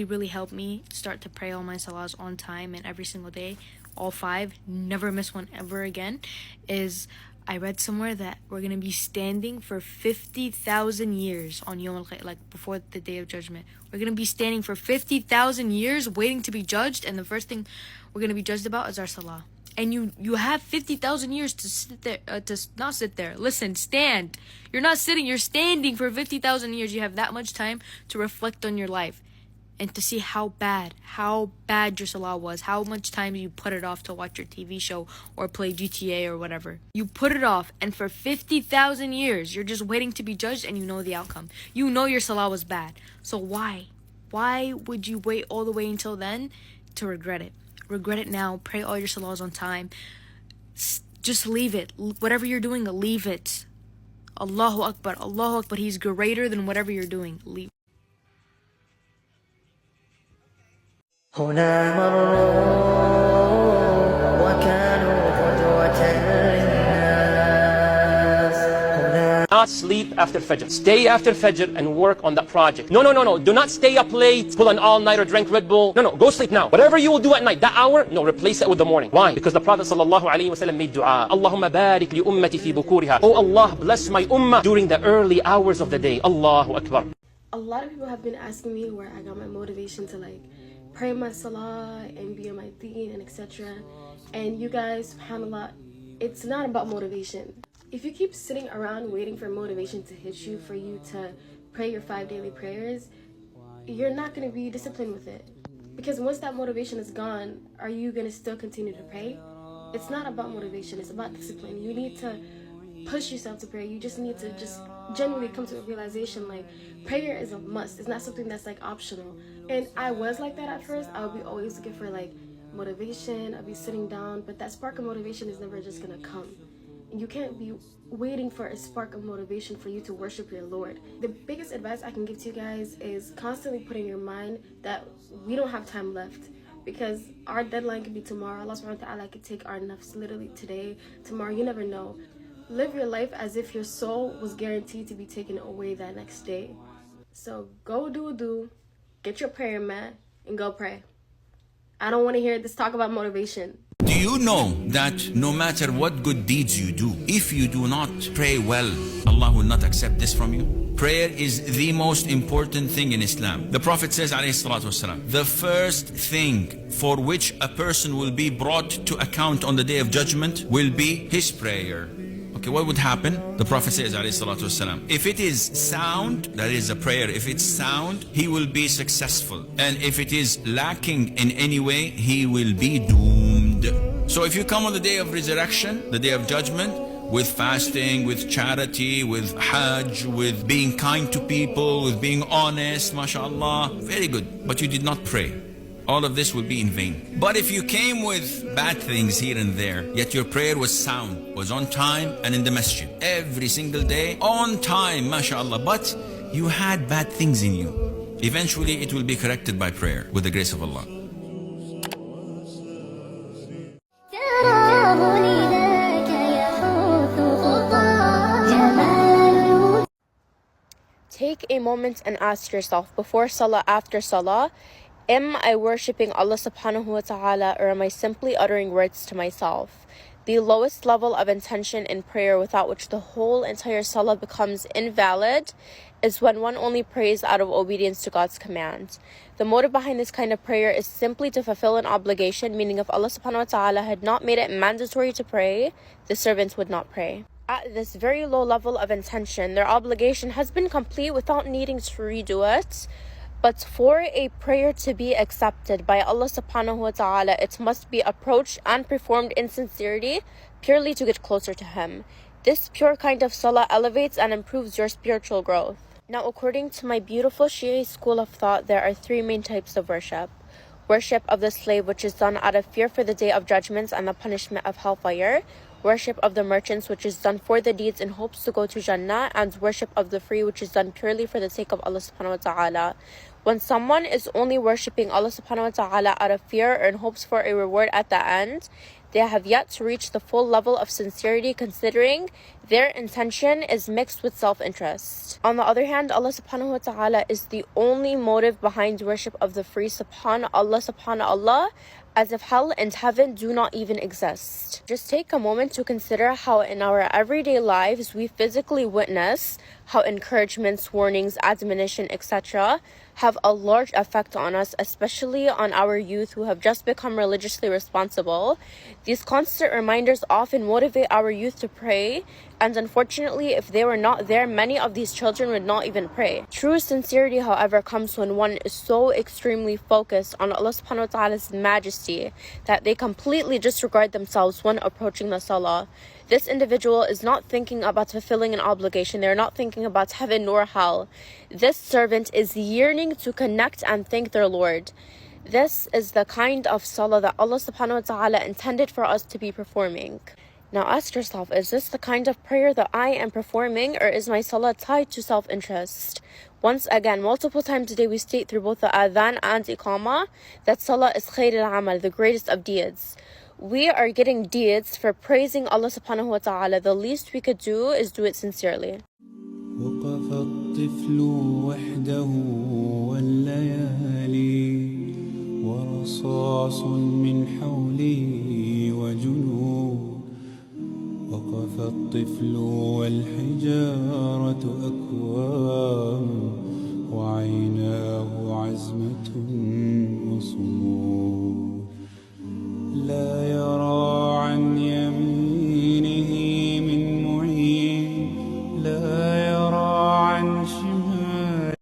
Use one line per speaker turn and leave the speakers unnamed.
really helped me start to pray all my salahs on time and every single day, all 5, never miss one ever again, is I read somewhere that we're going to be standing for 50,000 years on Yawm al-Qiyamah, like before the Day of Judgment. We're going to be standing for 50,000 years waiting to be judged, and the first thing we're going to be judged about is our salah. And you have 50,000 years to sit there, stand. You're not sitting, you're standing for 50,000 years. You have that much time to reflect on your life and to see how bad your salah was, how much time you put it off to watch your TV show or play GTA or whatever. You put it off, and for 50,000 years, you're just waiting to be judged, and you know the outcome. You know your salah was bad. So why? Why would you wait all the way until then to regret it? Regret it now. Pray all your salahs on time. Just leave it. Whatever you're doing, leave it. Allahu Akbar. Allahu Akbar. He's greater than whatever you're doing. Leave.
هنا مروا وكانوا قدوة للناس.
Not sleep after Fajr. Stay after Fajr and work on that project. No. Do not stay up late, pull an all-night or drink Red Bull. No. Go sleep now. Whatever you will do at night, that hour, no, replace it with the morning. Why? Because the Prophet ﷺ made dua. Allahumma barik li ummati fi bukuriha. Oh Allah, bless my ummah during the early hours of the day. Allahu Akbar.
A lot of people have been asking me where I got my motivation to pray my salah and be on my deen and etc. And you guys, subhanAllah, it's not about motivation. If you keep sitting around waiting for motivation to hit you for you to pray your 5 daily prayers, you're not going to be disciplined with it. Because once that motivation is gone, are you going to still continue to pray? It's not about motivation, it's about discipline. You need to push yourself to pray. You just need to genuinely come to a realization prayer is a must. It's not something that's optional. And I was like that at first. I would be always looking for motivation. I'd be sitting down, but that spark of motivation is never just gonna come. And you can't be waiting for a spark of motivation for you to worship your Lord. The biggest advice I can give to you guys is constantly put in your mind that we don't have time left. Because our deadline could be tomorrow. Allah subhanahu wa ta'ala could take our nafs literally today, tomorrow, you never know. Live your life as if your soul was guaranteed to be taken away that next day. So go do, get your prayer mat, and go pray. I don't want to hear this talk about motivation.
Do you know that no matter what good deeds you do, if you do not pray well, Allah will not accept this from you? Prayer is the most important thing in Islam. The Prophet says, alayhi salatu wasalam, the first thing for which a person will be brought to account on the Day of Judgment will be his prayer. Okay, what would happen? The Prophet says, alayhi salatu wasalam, if it is sound, that is a prayer, if it's sound, he will be successful. And if it is lacking in any way, he will be doomed. So if you come on the Day of Resurrection, the Day of Judgment, with fasting, with charity, with hajj, with being kind to people, with being honest, mashallah, very good. But you did not pray. All of this will be in vain. But if you came with bad things here and there, yet your prayer was sound, was on time and in the masjid, every single day, on time, mashallah, but you had bad things in you, eventually it will be corrected by prayer with the grace of Allah.
Take a moment and ask yourself, before salah, after salah, am I worshipping Allah subhanahu wa ta'ala, or am I simply uttering words to myself? The lowest level of intention in prayer, without which the whole entire salah becomes invalid, is when one only prays out of obedience to God's command. The motive behind this kind of prayer is simply to fulfill an obligation, meaning if Allah subhanahu wa ta'ala had not made it mandatory to pray, the servants would not pray. At this very low level of intention, their obligation has been complete without needing to redo it. But for a prayer to be accepted by Allah subhanahu wa ta'ala, it must be approached and performed in sincerity, purely to get closer to Him. This pure kind of salah elevates and improves your spiritual growth. Now, according to my beautiful Shia school of thought, there are 3 main types of worship. Worship of the slave, which is done out of fear for the day of judgments and the punishment of hellfire. Worship of the merchants, which is done for the deeds in hopes to go to Jannah. And worship of the free, which is done purely for the sake of Allah subhanahu wa ta'ala. When someone is only worshipping Allah subhanahu wa ta'ala out of fear or in hopes for a reward at the end, They have yet to reach the full level of sincerity, considering their intention is mixed with self-interest. On the other hand, Allah subhanahu wa ta'ala is the only motive behind worship of the free. Subhanallah, as if hell and heaven do not even exist. Just take a moment to consider how in our everyday lives we physically witness how encouragements, warnings, admonition, etc. have a large effect on us, especially on our youth who have just become religiously responsible. These constant reminders often motivate our youth to pray, and unfortunately, if they were not there, many of these children would not even pray. True sincerity, however, comes when one is so extremely focused on Allah subhanahu wa ta'ala's majesty that they completely disregard themselves when approaching the salah. This individual is not thinking about fulfilling an obligation. They're not thinking about heaven nor hell. This servant is yearning to connect and thank their Lord. This is the kind of salah that Allah subhanahu wa ta'ala intended for us to be performing. Now ask yourself, is this the kind of prayer that I am performing, or is my salah tied to self-interest? Once again, multiple times a day we state through both the adhan and iqamah that salah is khair al-amal, the greatest of deeds. We are getting deeds for praising Allah subhanahu wa ta'ala. The least we could do is do it sincerely.
وقف الطفل وحده والليالي ورصاص من حوله وجنود وقف الطفل والحجارة أكوام وعيناه عزمة وصمود